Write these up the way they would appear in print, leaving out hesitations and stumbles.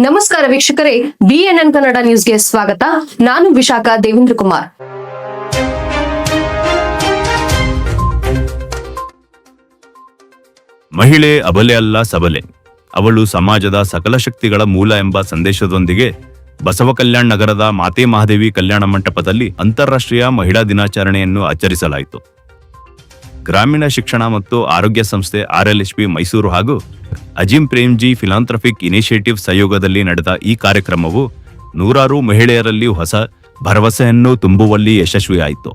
ನಮಸ್ಕಾರ ವೀಕ್ಷಕರೇ, BNN ಕನ್ನಡ ನ್ಯೂಸ್ಗೆ ಸ್ವಾಗತ. ನಾನು ವಿಶಾಖ ದೇವೇಂದ್ರ ಕುಮಾರ್. ಮಹಿಳೆ ಅಬಲೆ ಅಲ್ಲ ಸಬಲೆ, ಅವಳು ಸಮಾಜದ ಸಕಲ ಶಕ್ತಿಗಳ ಮೂಲ ಎಂಬ ಸಂದೇಶದೊಂದಿಗೆ ಬಸವ ಕಲ್ಯಾಣ ನಗರದ ಮಾತೆ ಮಹಾದೇವಿ ಕಲ್ಯಾಣ ಮಂಟಪದಲ್ಲಿ ಅಂತಾರಾಷ್ಟ್ರೀಯ ಮಹಿಳಾ ದಿನಾಚರಣೆಯನ್ನು ಆಚರಿಸಲಾಯಿತು. ಗ್ರಾಮೀಣ ಶಿಕ್ಷಣ ಮತ್ತು ಆರೋಗ್ಯ ಸಂಸ್ಥೆ RLSP ಮೈಸೂರು ಹಾಗೂ ಅಜಿಂ ಪ್ರೇಮ್ಜಿ ಫಿಲಾಂಥ್ರಫಿಕ್ ಇನಿಷಿಯೇಟಿವ್ ಸಹಯೋಗದಲ್ಲಿ ನಡೆದ ಈ ಕಾರ್ಯಕ್ರಮವು ನೂರಾರು ಮಹಿಳೆಯರಲ್ಲಿ ಹೊಸ ಭರವಸೆಯನ್ನು ತುಂಬುವಲ್ಲಿ ಯಶಸ್ವಿಯಾಯಿತು.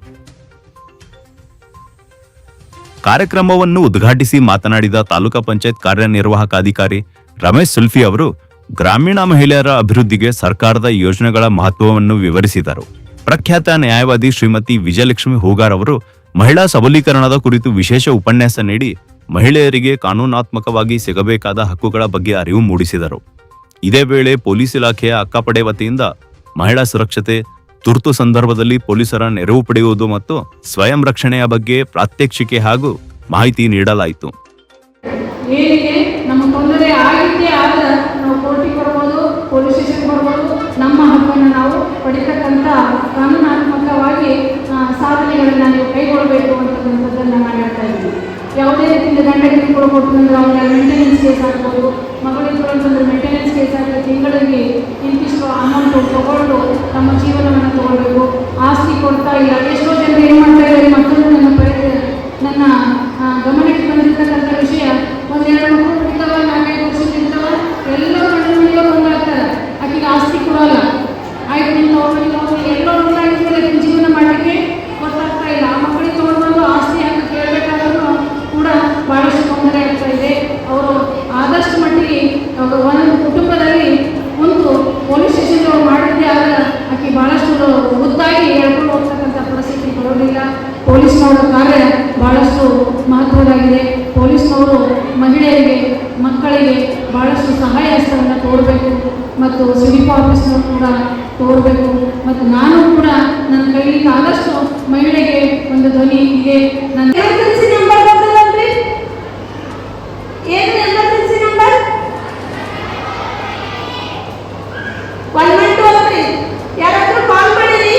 ಕಾರ್ಯಕ್ರಮವನ್ನು ಉದ್ಘಾಟಿಸಿ ಮಾತನಾಡಿದ ತಾಲೂಕಾ ಪಂಚಾಯತ್ ಕಾರ್ಯನಿರ್ವಾಹಕಾಧಿಕಾರಿ ರಮೇಶ್ ಸುಲ್ಫಿ ಅವರು ಗ್ರಾಮೀಣ ಮಹಿಳೆಯರ ಅಭಿವೃದ್ಧಿಗೆ ಸರ್ಕಾರದ ಯೋಜನೆಗಳ ಮಹತ್ವವನ್ನು ವಿವರಿಸಿದರು. ಪ್ರಖ್ಯಾತ ನ್ಯಾಯವಾದಿ ಶ್ರೀಮತಿ ವಿಜಯಲಕ್ಷ್ಮಿ ಹೂಗಾರ್ ಅವರು ಮಹಿಳಾ ಸಬಲೀಕರಣದ ಕುರಿತು ವಿಶೇಷ ಉಪನ್ಯಾಸ ನೀಡಿ ಮಹಿಳೆಯರಿಗೆ ಕಾನೂನಾತ್ಮಕವಾಗಿ ಸಿಗಬೇಕಾದ ಹಕ್ಕುಗಳ ಬಗ್ಗೆ ಅರಿವು ಮೂಡಿಸಿದರು. ಇದೇ ವೇಳೆ ಪೊಲೀಸ್ ಇಲಾಖೆಯ ಅಕ್ಕಪಡೆ ವತಿಯಿಂದ ಮಹಿಳಾ ಸುರಕ್ಷತೆ, ತುರ್ತು ಸಂದರ್ಭದಲ್ಲಿ ಪೊಲೀಸರ ನೆರವು ಪಡೆಯುವುದು ಮತ್ತು ಸ್ವಯಂ ರಕ್ಷಣೆಯ ಬಗ್ಗೆ ಪ್ರಾತ್ಯಕ್ಷಿಕೆ ಹಾಗೂ ಮಾಹಿತಿ ನೀಡಲಾಯಿತು. ನಮ್ಮ ತೊಂದರೆ ಆಗಿದ್ದೇ ಆದ ನಾವು ಕೋರ್ಟಿಗೆ ಬರ್ಬೋದು, ಪೊಲೀಸ್ ಸ್ಟೇಷನ್ ಬರ್ಬೋದು, ನಮ್ಮ ಹಕ್ಕನ್ನು ನಾವು ಪಡಿತಕ್ಕಂಥ ಕಾನೂನಾತ್ಮಕವಾಗಿ ಸಾಧನೆಗಳನ್ನು ನೀವು ಕೈಗೊಳ್ಳಬೇಕು ಅಂತಕ್ಕಂಥದ್ದನ್ನು ನಾನು ಹೇಳ್ತಾ ಇದ್ದೀನಿ. ಯಾವುದೇ ರೀತಿಯಿಂದ ಗಂಡನಿಗೆ ಕೊಟ್ಟಂದ್ರೆ ಅವರ ಮೇಂಟೆನೆನ್ಸ್ ಕೇಸ್ ಆಗ್ಬೋದು, ಮಗಳಿಬ್ಬರು ಅಂತಂದ್ರೆ ಮೇಂಟೆನೆನ್ಸ್ ಕೇಸ್ ಆಗಿ ತಿಂಗಳಿಗೆ ಇಂತಿಷ್ಟು ಅಮೌಂಟು ತಗೊಂಡು ನಮ್ಮ ಜೀವನವನ್ನು ತಗೊಳ್ಬೇಕು. ಆಸ್ತಿ ಕೊಡ್ತಾ ಇಲ್ಲ. ಎಷ್ಟೋ ಜನರು ಏನು ಮಾಡ್ತಾ ಇದ್ದಾರೆ, ಮತ್ತೊಂದು ನನ್ನ ಗಮನಕ್ಕೆ ಬಂದಿರ್ತಕ್ಕಂಥ ವಿಷಯ, ಒಂದೆರಡು ಮಕ್ಕಳು ಬಿಡ್ತಾವ, 4-5 ವರ್ಷ ಇರ್ತಾವ, ಎಲ್ಲರೂ ಗಂಡನಿಗೆ ಒಂದಾಗ್ತಾರೆ, ಆಕೆಗೆ ಆಸ್ತಿ ಕೊಡೋಲ್ಲ. ಆಯ್ತು, ನಿನ್ನ ತಗೊಂಡು ಹೋಗಿ ಎಲ್ಲರೂ ಒಂದಾಗಿದ್ಮೇಲೆ ನಿಮ್ಮ ಜೀವನ ಮಾಡಲಿಕ್ಕೆ ಗೊತ್ತಾಗ್ತಾ ಇಲ್ಲ. ಆ ಮಕ್ಕಳಿಗೆ ತೊಗೊಂಡ್ಬಂದು ಆಸ್ತಿ ಅಂತ ಕೇಳಬೇಕಾದ್ರೂ ಕೂಡ ಭಾಳಷ್ಟು ತೊಂದರೆ ಆಗ್ತಾ ಇದೆ. ಅವರು ಆದಷ್ಟು ಮಟ್ಟಿಗೆ ಒಂದೊಂದು ಕುಟುಂಬದಲ್ಲಿ ಒಂದು ಪೊಲೀಸ್ ಸ್ಟೇಷನ್ ಅವ್ರು ಮಾಡಿದ್ದೇ ಆದರೆ ಆಕೆ ಭಾಳಷ್ಟು ಮುದ್ದಾಗಿ ಹೇಳ್ಕೊಂಡು ಹೋಗ್ತಕ್ಕಂಥ ಪರಿಸ್ಥಿತಿ ಬರೋದಿಲ್ಲ. ಪೊಲೀಸ್ನವರ ಕಾರ್ಯ ಭಾಳಷ್ಟು ಮಹತ್ವದಾಗಿದೆ. ಪೊಲೀಸ್ನವರು ಮಹಿಳೆಯರಿಗೆ, ಮಕ್ಕಳಿಗೆ ಭಾಳಷ್ಟು ಸಹಾಯ ಹಸ್ತವನ್ನು ತೋರಬೇಕು ಮತ್ತು ಸಿಡಿಪೋ ಆಫೀಸ್ನವರು ಕೂಡ ತೋರಬೇಕು. ಮತ್ತು ನಾನು ಕೂಡ ನನ್ನ ಕೈಲಿಂದ ಆದಷ್ಟು ಮಹಿಳೆಗೆ ಒಂದು ಧ್ವನಿ ಇದೆ. ನನ್ನ ಎಮರ್ಜೆನ್ಸಿ ನಂಬರ್ ಬರ್ತದಲ್ರಿ, ಏನು ಎಮರ್ಜೆನ್ಸಿ ನಂಬರ್ 112 ಅಲ್ರಿ. ಯಾರಾದರೂ ಕಾಲ್ ಮಾಡಿರಿ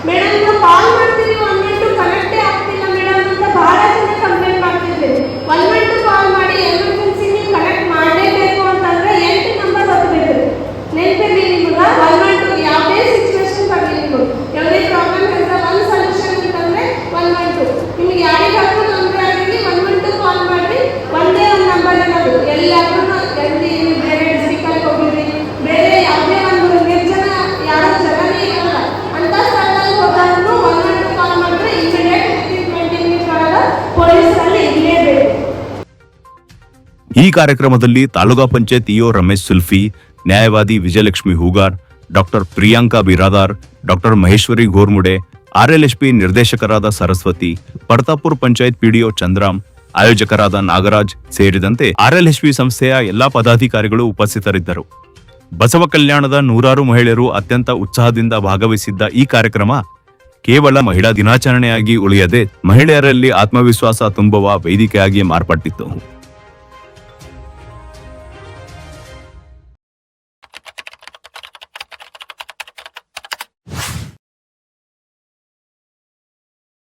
ಮೇಡಮ್, ನಾವು ಕಾಲ್ ಮಾಡ್ತೀವಿ, 112 ಕನೆಕ್ಟೇ ಆಗ್ತಿಲ್ಲ ಮೇಡಮ್ ಅಂತ ಭಾಳ ಜನ ಕಂಪ್ಲೇಂಟ್ ಮಾಡ್ತಿದ್ದೀವಿ. 112 ಕಾಲ್ ಮಾಡಿ ಎಮರ್ಜೆನ್ಸಿ ನೀವು ಕನೆಕ್ಟ್ ಮಾಡಲೇಬೇಕು ಅಂತಂದ್ರೆ 8 ನಂಬರ್ ಬರಬೇಕು. ನೆನಪಿರಲಿ ನಿಮ್ಗೆ, 112 ಯಾವುದೇ ಸಿಚುವೇಶನ್ ಬರಲಿ, ನೀವು ಯಾವುದೇ ಪ್ರಾಬ್ಲಮ್ ಇದ್ರೆ ಒಂದು ಸೊಲ್ಯೂಷನ್ ಅಂತಂದ್ರೆ 112. ನಿಮ್ಗೆ ಯಾರಿಗಾದ್ರೂ ತೊಂದರೆ ಆಗಿರಲಿ 112 ಕಾಲ್ ಮಾಡಿರಿ. ಒಂದೇ ಒಂದು ನಂಬರ್ ಇರೋದು. ಎಲ್ಲಾದ್ರೂ ಎಲ್ಲಿ ಬೇರೆ ಡಿಸ್ಟ್ರಿಕ್ಟಲ್ಲಿ ಹೋಗಿರಿ, ಬೇರೆ ಯಾವುದೇ ಒಂದು ನಿರ್ಜನ ಯಾರು ಜನನೇ ಇರಲ್ಲ ಅಂತ ಸ್ಥಳದಲ್ಲಿ ಹೋದಾಗೂ 112 ಕಾಲ್ ಮಾಡಿದ್ರೆ ಇಮಿಡಿಯೇಟ್ 20 ಮಿನಿಟ್ಸ್ ಒಳಗೆ ಪೊಲೀಸರಲ್ಲಿ ಇರಲೇಬೇಕು. ಈ ಕಾರ್ಯಕ್ರಮದಲ್ಲಿ ತಾಲೂಕಾ ಪಂಚಾಯತ್ ಇಒ ರಮೇಶ್ ಸುಲ್ಫಿ, ನ್ಯಾಯವಾದಿ Vijayalakshmi Hugar, doctor Priyanka Biradar, doctor Maheshwari Gormude, RLSP ನಿರ್ದೇಶಕರಾದ ಸರಸ್ವತಿ, ಪರ್ತಾಪುರ್ ಪಂಚಾಯತ್ PDO ಚಂದ್ರಾಮ್, ಆಯೋಜಕರಾದ ನಾಗರಾಜ್ ಸೇರಿದಂತೆ RLSP ಸಂಸ್ಥೆಯ ಎಲ್ಲಾ ಪದಾಧಿಕಾರಿಗಳು ಉಪಸ್ಥಿತರಿದ್ದರು. ಬಸವ ಕಲ್ಯಾಣದ ನೂರಾರು ಮಹಿಳೆಯರು ಅತ್ಯಂತ ಉತ್ಸಾಹದಿಂದ ಭಾಗವಹಿಸಿದ್ದ ಈ ಕಾರ್ಯಕ್ರಮ ಕೇವಲ ಮಹಿಳಾ ದಿನಾಚರಣೆಯಾಗಿ ಉಳಿಯದೆ ಮಹಿಳೆಯರಲ್ಲಿ ಆತ್ಮವಿಶ್ವಾಸ ತುಂಬುವ ವೇದಿಕೆಯಾಗಿ ಮಾರ್ಪಟ್ಟಿತ್ತು.